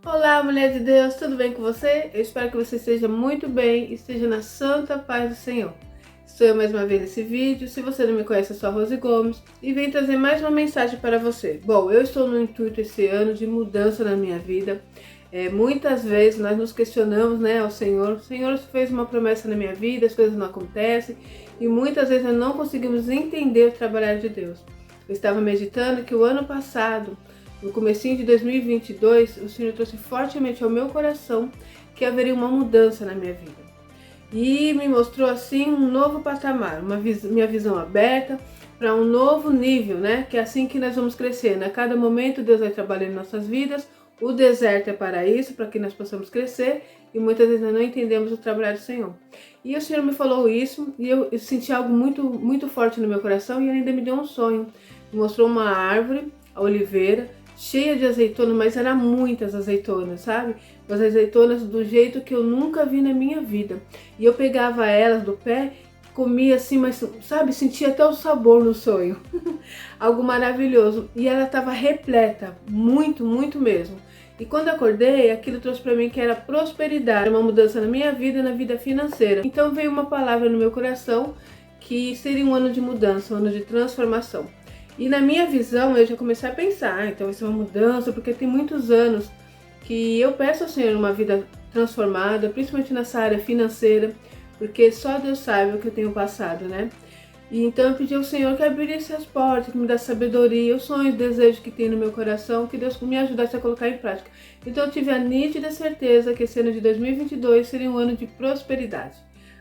Olá, mulher de Deus, tudo bem com você? Eu espero que você esteja muito bem e esteja na santa paz do Senhor. Estou eu mais uma vez nesse vídeo. Se você não me conhece, eu sou a Rose Gomes e venho trazer mais uma mensagem para você. Bom, eu estou no intuito esse ano de mudança na minha vida. Muitas vezes nós nos questionamos, né, ao Senhor. O Senhor fez uma promessa na minha vida, as coisas não acontecem e muitas vezes nós não conseguimos entender o trabalhar de Deus. Eu estava meditando que o ano passado, no comecinho de 2022, o Senhor trouxe fortemente ao meu coração que haveria uma mudança na minha vida. E me mostrou assim um novo patamar, minha visão aberta para um novo nível, né? Que é assim que nós vamos crescendo. A cada momento Deus vai trabalhando em nossas vidas. O deserto é para isso, para que nós possamos crescer. E muitas vezes nós não entendemos o trabalho do Senhor. E o Senhor me falou isso e eu senti algo muito forte no meu coração e Ele ainda me deu um sonho. Me mostrou uma árvore, a oliveira, cheia de azeitona, mas eram muitas azeitonas, sabe? As azeitonas do jeito que eu nunca vi na minha vida. E eu pegava elas do pé, comia assim, mas sabe, sentia até o sabor no sonho. Algo maravilhoso. E ela estava repleta, muito mesmo. E quando acordei, aquilo trouxe para mim que era prosperidade, uma mudança na minha vida e na vida financeira. Então veio uma palavra no meu coração que seria um ano de mudança, um ano de transformação. E na minha visão, eu já comecei a pensar, então vai ser uma mudança, porque tem muitos anos que eu peço ao Senhor uma vida transformada, principalmente nessa área financeira, porque só Deus sabe o que eu tenho passado, né? E então eu pedi ao Senhor que abrisse as portas, que me desse sabedoria, os sonhos, os desejos que tem no meu coração, que Deus me ajudasse a colocar em prática. Então eu tive a nítida certeza que esse ano de 2022 seria um ano de prosperidade,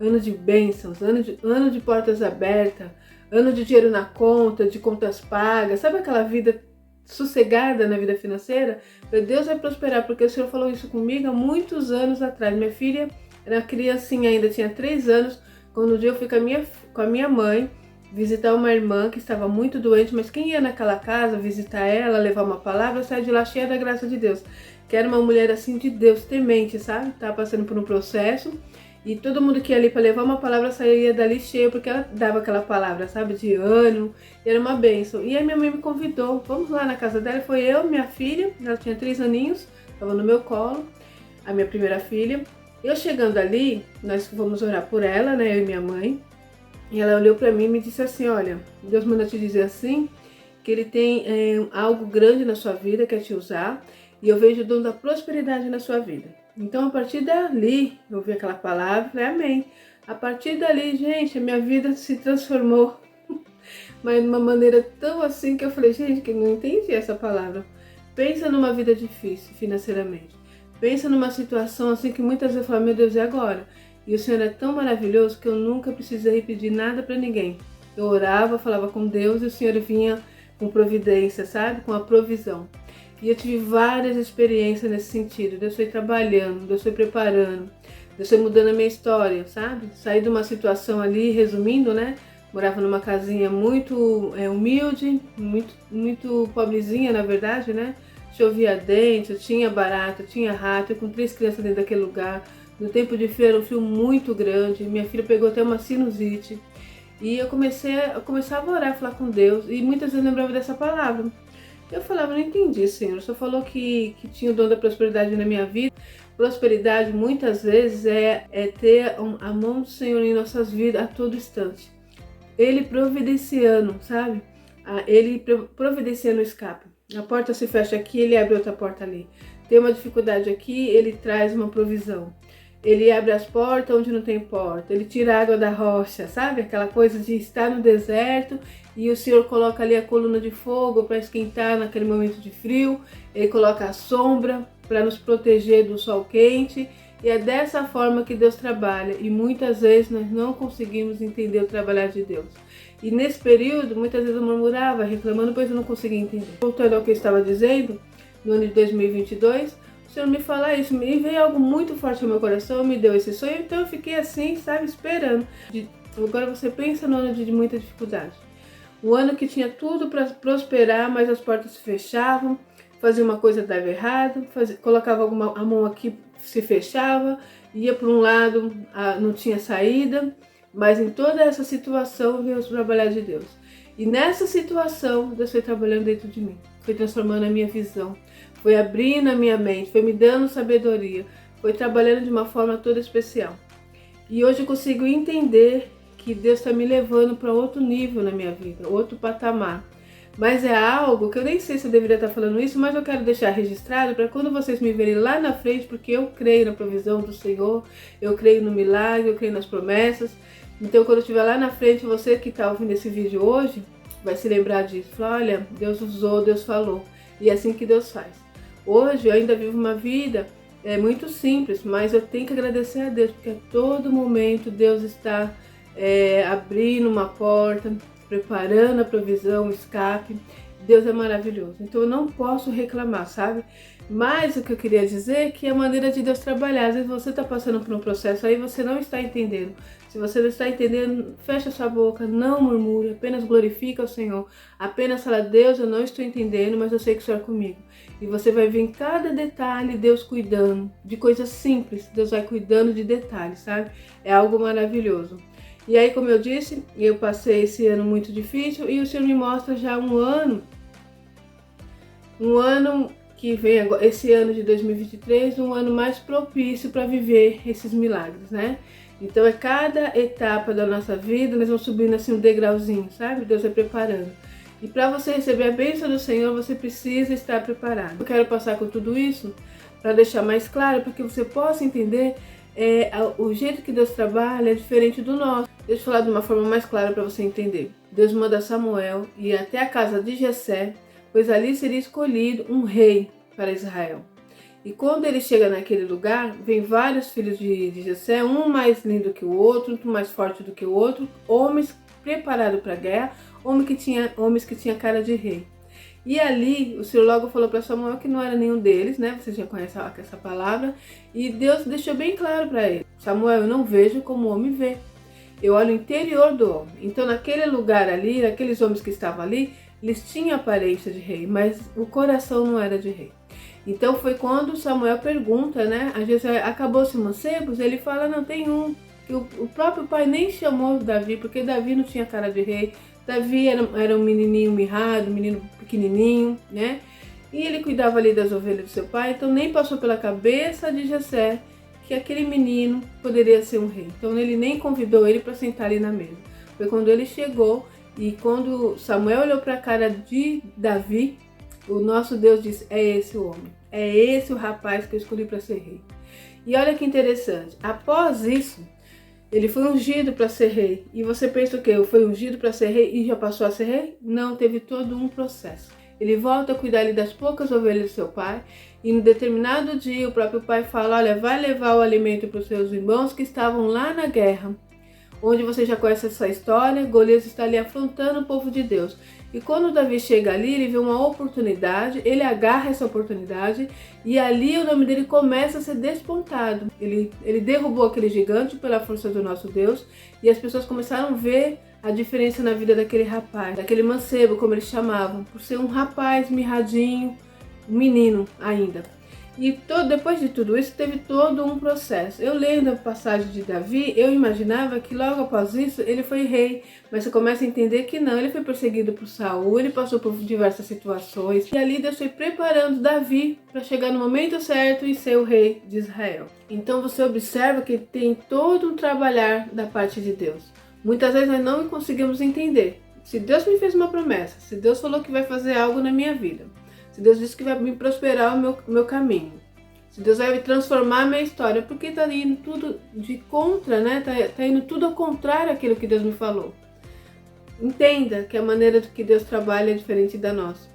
ano de bênçãos, ano de portas abertas, ano de dinheiro na conta, de contas pagas, sabe aquela vida sossegada na vida financeira? Deus vai prosperar, porque o Senhor falou isso comigo há muitos anos atrás. Minha filha era criancinha ainda, tinha 3 anos, quando um dia eu fui com a minha mãe visitar uma irmã que estava muito doente, mas quem ia naquela casa visitar ela, levar uma palavra, saia de lá cheia da graça de Deus, que era uma mulher assim de Deus, temente, sabe? Estava passando por um processo. E todo mundo que ia ali para levar uma palavra saía dali cheio, porque ela dava aquela palavra, sabe, de ânimo, e era uma bênção. E aí minha mãe me convidou, vamos lá na casa dela, foi eu, minha filha, ela tinha 3 aninhos, estava no meu colo, a minha primeira filha. Eu chegando ali, nós fomos orar por ela, né, eu e minha mãe, e ela olhou para mim e me disse assim, olha, Deus manda te dizer assim, que Ele tem algo grande na sua vida, quer te usar, e eu vejo o dom da prosperidade na sua vida. Então, a partir dali, eu ouvi aquela palavra, falei, amém. A partir dali, gente, a minha vida se transformou, mas de uma maneira tão assim que eu falei, gente, que eu não entendi essa palavra. Pensa numa vida difícil financeiramente. Pensa numa situação assim que muitas vezes eu falo, meu Deus, e agora? E o Senhor é tão maravilhoso que eu nunca precisei pedir nada para ninguém. Eu orava, falava com Deus e o Senhor vinha com providência, sabe? Com a provisão. E eu tive várias experiências nesse sentido. Deus foi trabalhando, Deus foi preparando, Deus foi mudando a minha história, sabe? Saí de uma situação ali, resumindo, né? Morava numa casinha muito humilde, muito pobrezinha, na verdade, né? Chovia dentro, tinha barata, tinha rato, com 3 crianças dentro daquele lugar. No tempo de frio era um frio muito grande, minha filha pegou até uma sinusite. E eu começava a orar, falar com Deus, e muitas vezes eu lembrava dessa palavra. Eu falava, não entendi, Senhor, só falou que tinha o dom da prosperidade na minha vida. Prosperidade muitas vezes é ter a mão do Senhor em nossas vidas a todo instante. Ele providenciando, sabe? Ele providenciando o escape. A porta se fecha aqui, Ele abre outra porta ali. Tem uma dificuldade aqui, Ele traz uma provisão. Ele abre as portas onde não tem porta, Ele tira a água da rocha, sabe? Aquela coisa de estar no deserto e o Senhor coloca ali a coluna de fogo para esquentar naquele momento de frio. Ele coloca a sombra para nos proteger do sol quente. E é dessa forma que Deus trabalha. E muitas vezes nós não conseguimos entender o trabalhar de Deus. E nesse período, muitas vezes eu murmurava, reclamando, pois eu não conseguia entender. Voltando ao que eu estava dizendo, no ano de 2022... o Senhor me falar isso, me veio algo muito forte no meu coração, me deu esse sonho, então eu fiquei assim, sabe, esperando. Agora você pensa no ano de muita dificuldade. O ano que tinha tudo para prosperar, mas as portas se fechavam, fazia uma coisa dava errado, colocava a mão aqui, se fechava, ia para um lado, não tinha saída, mas em toda essa situação veio o trabalhar de Deus. E nessa situação, Deus foi trabalhando dentro de mim, foi transformando a minha visão, foi abrindo a minha mente, foi me dando sabedoria, foi trabalhando de uma forma toda especial. E hoje eu consigo entender que Deus está me levando para outro nível na minha vida, outro patamar. Mas é algo que eu nem sei se eu deveria estar falando isso, mas eu quero deixar registrado para quando vocês me verem lá na frente, porque eu creio na provisão do Senhor, eu creio no milagre, eu creio nas promessas. Então quando eu estiver lá na frente, você que está ouvindo esse vídeo hoje, vai se lembrar disso. Falar, olha, Deus usou, Deus falou. E é assim que Deus faz. Hoje eu ainda vivo uma vida muito simples, mas eu tenho que agradecer a Deus, porque a todo momento Deus está abrindo uma porta, preparando a provisão, o escape. Deus é maravilhoso. Então eu não posso reclamar, sabe? Mas o que eu queria dizer é que a maneira de Deus trabalhar, às vezes você está passando por um processo aí você não está entendendo. Se você não está entendendo, fecha sua boca, não murmure, apenas glorifica o Senhor. Apenas fala, Deus, eu não estou entendendo, mas eu sei que o Senhor é comigo. E você vai ver em cada detalhe Deus cuidando de coisas simples. Deus vai cuidando de detalhes, sabe? É algo maravilhoso. E aí, como eu disse, eu passei esse ano muito difícil e o Senhor me mostra já um ano que vem agora, esse ano de 2023, um ano mais propício para viver esses milagres, né? Então é cada etapa da nossa vida, nós vamos subindo assim um degrauzinho, sabe? Deus vai preparando. E para você receber a bênção do Senhor, você precisa estar preparado. Eu quero passar com tudo isso para deixar mais claro, para que você possa entender o jeito que Deus trabalha é diferente do nosso. Deixa eu falar de uma forma mais clara para você entender. Deus manda Samuel ir até a casa de Jessé, pois ali seria escolhido um rei para Israel. E quando ele chega naquele lugar, vem vários filhos de Jessé, um mais lindo que o outro mais forte do que o outro, homens preparados para a guerra, homens que tinham cara de rei. E ali, o Senhor logo falou para Samuel que não era nenhum deles, né? Você já conhece essa palavra. E Deus deixou bem claro para ele. Samuel, eu não vejo como o homem vê. Eu olho o interior do homem. Então, naquele lugar ali, aqueles homens que estavam ali, eles tinham aparência de rei, mas o coração não era de rei. Então, foi quando Samuel pergunta, né? A Jessé, acabou-se mancebos? Ele fala, não, tem um. E o próprio pai nem chamou Davi, porque Davi não tinha cara de rei. Davi era um menininho mirrado, um menino pequenininho, né? E ele cuidava ali das ovelhas do seu pai, então nem passou pela cabeça de Jessé que aquele menino poderia ser um rei. Então ele nem convidou ele para sentar ali na mesa. Foi quando ele chegou e quando Samuel olhou para a cara de Davi, o nosso Deus disse, é esse o homem, é esse o rapaz que eu escolhi para ser rei. E olha que interessante, após isso, ele foi ungido para ser rei. E você pensa o quê? Foi ungido para ser rei e já passou a ser rei? Não, teve todo um processo. Ele volta a cuidar ali das poucas ovelhas do seu pai. E em determinado dia o próprio pai fala, olha, vai levar o alimento para os seus irmãos que estavam lá na guerra. Onde você já conhece essa história, Golias está ali afrontando o povo de Deus. E quando Davi chega ali, ele vê uma oportunidade, ele agarra essa oportunidade e ali o nome dele começa a ser despontado. Ele derrubou aquele gigante pela força do nosso Deus e as pessoas começaram a ver a diferença na vida daquele rapaz, daquele mancebo, como eles chamavam, por ser um rapaz mirradinho, um menino ainda. E depois de tudo isso, teve todo um processo. Eu lendo a passagem de Davi, eu imaginava que logo após isso, ele foi rei. Mas você começa a entender que não, ele foi perseguido por Saul, ele passou por diversas situações. E ali Deus foi preparando Davi para chegar no momento certo e ser o rei de Israel. Então você observa que tem todo um trabalhar da parte de Deus. Muitas vezes nós não conseguimos entender. Se Deus me fez uma promessa, se Deus falou que vai fazer algo na minha vida, se Deus disse que vai me prosperar o meu caminho, se Deus vai transformar a minha história, porque está indo tudo de contra, né? Tá indo tudo ao contrário daquilo que Deus me falou. Entenda que a maneira que Deus trabalha é diferente da nossa.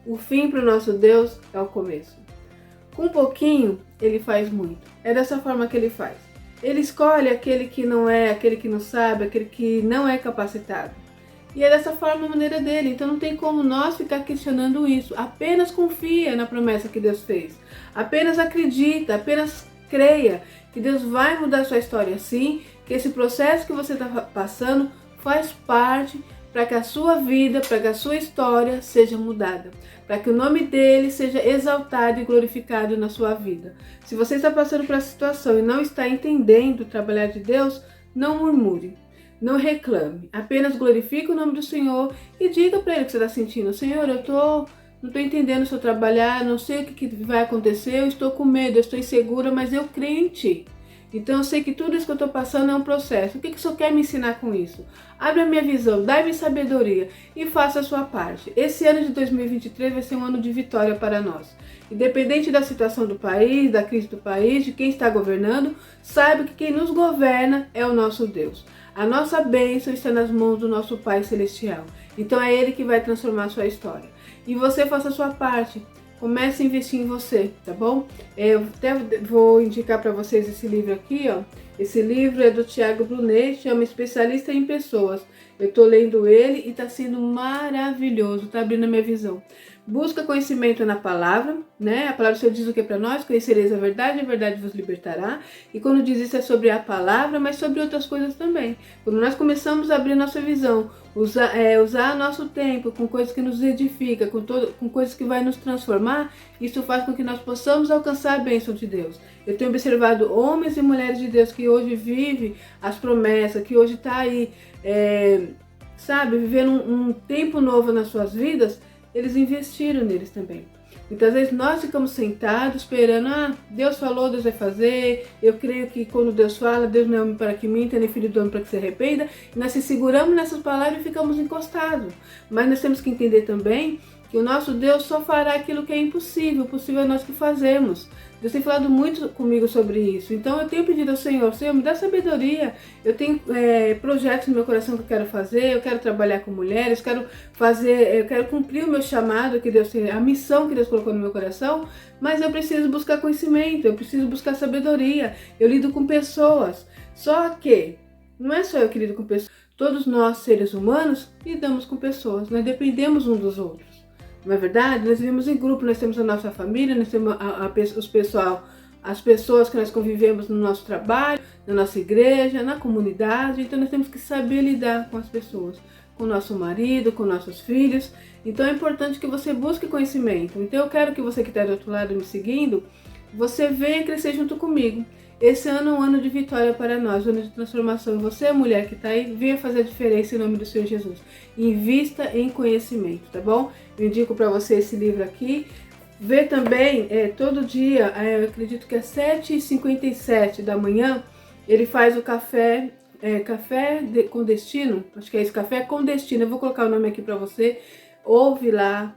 O fim para o nosso Deus é o começo. Com um pouquinho, ele faz muito. É dessa forma que ele faz. Ele escolhe aquele que não é, aquele que não sabe, aquele que não é capacitado. E é dessa forma a maneira dele. Então não tem como nós ficar questionando isso. Apenas confia na promessa que Deus fez. Apenas acredita, apenas creia que Deus vai mudar a sua história sim, que esse processo que você está passando faz parte para que a sua vida, para que a sua história seja mudada, para que o nome dele seja exaltado e glorificado na sua vida. Se você está passando por essa situação e não está entendendo o trabalhar de Deus, não murmure. Não reclame, apenas glorifique o nome do Senhor e diga para ele o que você está sentindo. Senhor, eu estou não estou entendendo se eu trabalhar, não sei o que vai acontecer, eu estou com medo, eu estou insegura, mas eu creio em Ti. Então eu sei que tudo isso que eu estou passando é um processo. O que o Senhor quer me ensinar com isso? Abre a minha visão, dá-me sabedoria e faça a sua parte. Esse ano de 2023 vai ser um ano de vitória para nós. Independente da situação do país, da crise do país, de quem está governando, saiba que quem nos governa é o nosso Deus. A nossa bênção está nas mãos do nosso Pai Celestial. Então é Ele que vai transformar a sua história. E você faça a sua parte. Comece a investir em você, tá bom? Eu até vou indicar para vocês esse livro aqui, ó. Esse livro é do Tiago Brunet, chama Especialista em Pessoas. Eu tô lendo ele e tá sendo maravilhoso, tá abrindo a minha visão. Busca conhecimento na palavra, né? A palavra do Senhor diz o que para nós? Conhecereis a verdade vos libertará. E quando diz isso é sobre a palavra, mas sobre outras coisas também. Quando nós começamos a abrir nossa visão, usar nosso tempo com coisas que nos edificam, com coisas que vai nos transformar, isso faz com que nós possamos alcançar a bênção de Deus. Eu tenho observado homens e mulheres de Deus que hoje vivem as promessas, que hoje está aí, vivendo um tempo novo nas suas vidas. Eles investiram neles também. Muitas vezes nós ficamos sentados esperando, Deus falou, Deus vai fazer, eu creio que quando Deus fala, Deus não é homem para que minta, nem filho do homem para que se arrependa, e nós se seguramos nessas palavras e ficamos encostados. Mas nós temos que entender também que o nosso Deus só fará aquilo que é impossível, o possível é nós que fazemos. Deus tem falado muito comigo sobre isso, então eu tenho pedido ao Senhor, me dá sabedoria. Eu tenho projetos no meu coração que eu quero fazer, eu quero trabalhar com mulheres, eu quero cumprir o meu chamado que Deus tem, a missão que Deus colocou no meu coração, mas eu preciso buscar conhecimento, eu preciso buscar sabedoria, eu lido com pessoas, só que não é só eu que lido com pessoas, todos nós seres humanos lidamos com pessoas, nós dependemos uns dos outros. Não é verdade? Nós vivemos em grupo, nós temos a nossa família, nós temos as pessoas que nós convivemos no nosso trabalho, na nossa igreja, na comunidade. Então nós temos que saber lidar com as pessoas, com o nosso marido, com nossos filhos. Então é importante que você busque conhecimento. Então eu quero que você que está do outro lado me seguindo, você venha crescer junto comigo. Esse ano é um ano de vitória para nós, um ano de transformação. Você, mulher que está aí, venha fazer a diferença em nome do Senhor Jesus. Invista em conhecimento, tá bom? Eu indico para você esse livro aqui. Vê também, todo dia, eu acredito que é 7h57 da manhã, ele faz o café com destino. Acho que é esse, Café com Destino. Eu vou colocar o nome aqui para você. Ouve lá.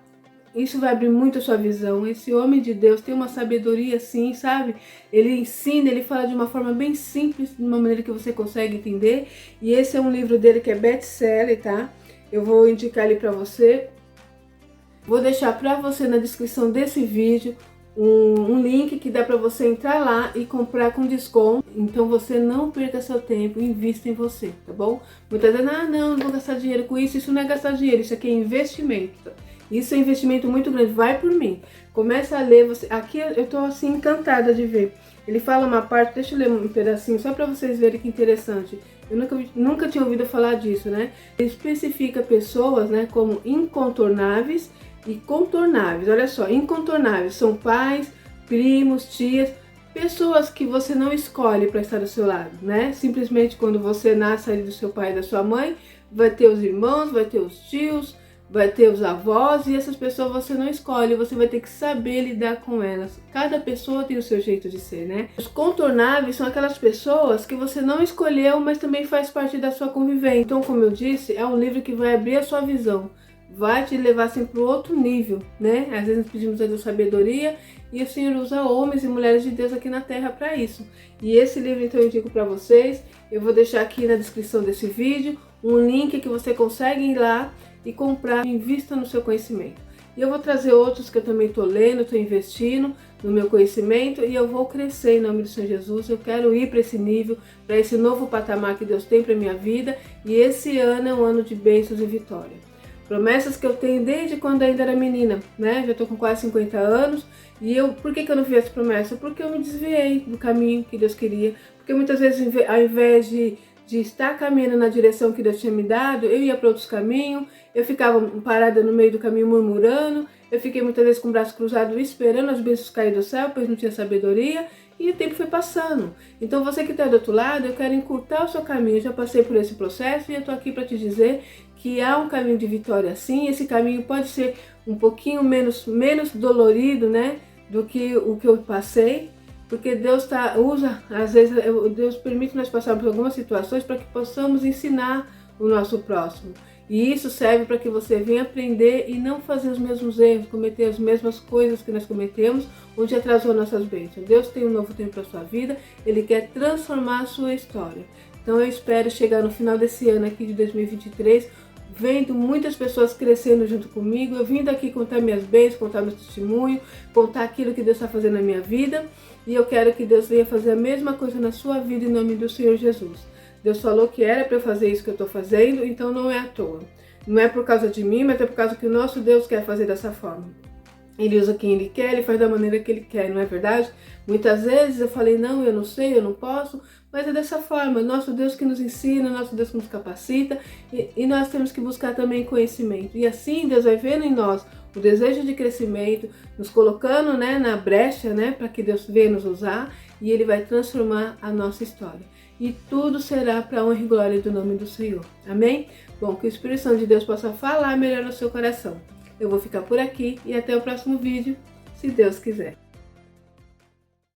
Isso vai abrir muito a sua visão. Esse homem de Deus tem uma sabedoria assim, sabe? Ele ensina, ele fala de uma forma bem simples, de uma maneira que você consegue entender. E esse é um livro dele que é best-seller, tá? Eu vou indicar ele pra você. Vou deixar pra você na descrição desse vídeo um link que dá pra você entrar lá e comprar com desconto. Então você não perca seu tempo, invista em você, tá bom? Muitas vezes, não vou gastar dinheiro com isso. Isso não é gastar dinheiro, isso aqui é investimento. Isso é um investimento muito grande, vai por mim. Começa a ler, aqui eu tô assim encantada de ver. Ele fala uma parte, deixa eu ler um pedacinho só para vocês verem que interessante. Eu nunca tinha ouvido falar disso, né? Ele especifica pessoas, né, como incontornáveis e contornáveis. Olha só, incontornáveis são pais, primos, tias, pessoas que você não escolhe para estar do seu lado, né? Simplesmente quando você nasce ali do seu pai e da sua mãe, vai ter os irmãos, vai ter os tios, vai ter os avós, e essas pessoas você não escolhe, você vai ter que saber lidar com elas. Cada pessoa tem o seu jeito de ser, né? Os contornáveis são aquelas pessoas que você não escolheu, mas também faz parte da sua convivência. Então, como eu disse, é um livro que vai abrir a sua visão, vai te levar assim para outro nível, né? Às vezes nós pedimos a Deus sabedoria e o Senhor usa homens e mulheres de Deus aqui na terra para isso. E esse livro, então, eu digo para vocês, eu vou deixar aqui na descrição desse vídeo um link que você consegue ir lá e comprar, invista no seu conhecimento. E eu vou trazer outros que eu também estou lendo, estou investindo no meu conhecimento e eu vou crescer em nome do Senhor Jesus. Eu quero ir para esse nível, para esse novo patamar que Deus tem para minha vida, e esse ano é um ano de bênçãos e vitória. Promessas que eu tenho desde quando ainda era menina, né? Já estou com quase 50 anos e por que eu não fiz essa promessa? Porque eu me desviei do caminho que Deus queria, porque muitas vezes ao invés de estar caminhando na direção que Deus tinha me dado, eu ia para outros caminhos, eu ficava parada no meio do caminho murmurando, eu fiquei muitas vezes com o braço cruzado esperando as bênçãos cair do céu, pois não tinha sabedoria, e o tempo foi passando. Então você que está do outro lado, eu quero encurtar o seu caminho. Eu já passei por esse processo e eu estou aqui para te dizer que há um caminho de vitória sim. Esse caminho pode ser um pouquinho menos dolorido, né, do que o que eu passei, porque Deus usa, às vezes Deus permite nós passarmos por algumas situações para que possamos ensinar o nosso próximo. E isso serve para que você venha aprender e não fazer os mesmos erros, cometer as mesmas coisas que nós cometemos, onde atrasou nossas bênçãos. Deus tem um novo tempo para a sua vida, Ele quer transformar a sua história. Então eu espero chegar no final desse ano aqui de 2023, vendo muitas pessoas crescendo junto comigo, eu vindo aqui contar minhas bênçãos, contar meu testemunho, contar aquilo que Deus está fazendo na minha vida, e eu quero que Deus venha fazer a mesma coisa na sua vida em nome do Senhor Jesus. Deus falou que era para eu fazer isso que eu estou fazendo, então não é à toa. Não é por causa de mim, mas é por causa que o nosso Deus quer fazer dessa forma. Ele usa quem Ele quer, Ele faz da maneira que Ele quer, não é verdade? Muitas vezes eu falei, não, eu não sei, eu não posso, mas é dessa forma. Nosso Deus que nos ensina, nosso Deus que nos capacita, e nós temos que buscar também conhecimento. E assim Deus vai vendo em nós o desejo de crescimento, nos colocando, né, na brecha, né, para que Deus venha nos usar, e Ele vai transformar a nossa história. E tudo será para a honra e glória do nome do Senhor. Amém? Bom, que o Espírito Santo de Deus possa falar melhor no seu coração. Eu vou ficar por aqui e até o próximo vídeo, se Deus quiser.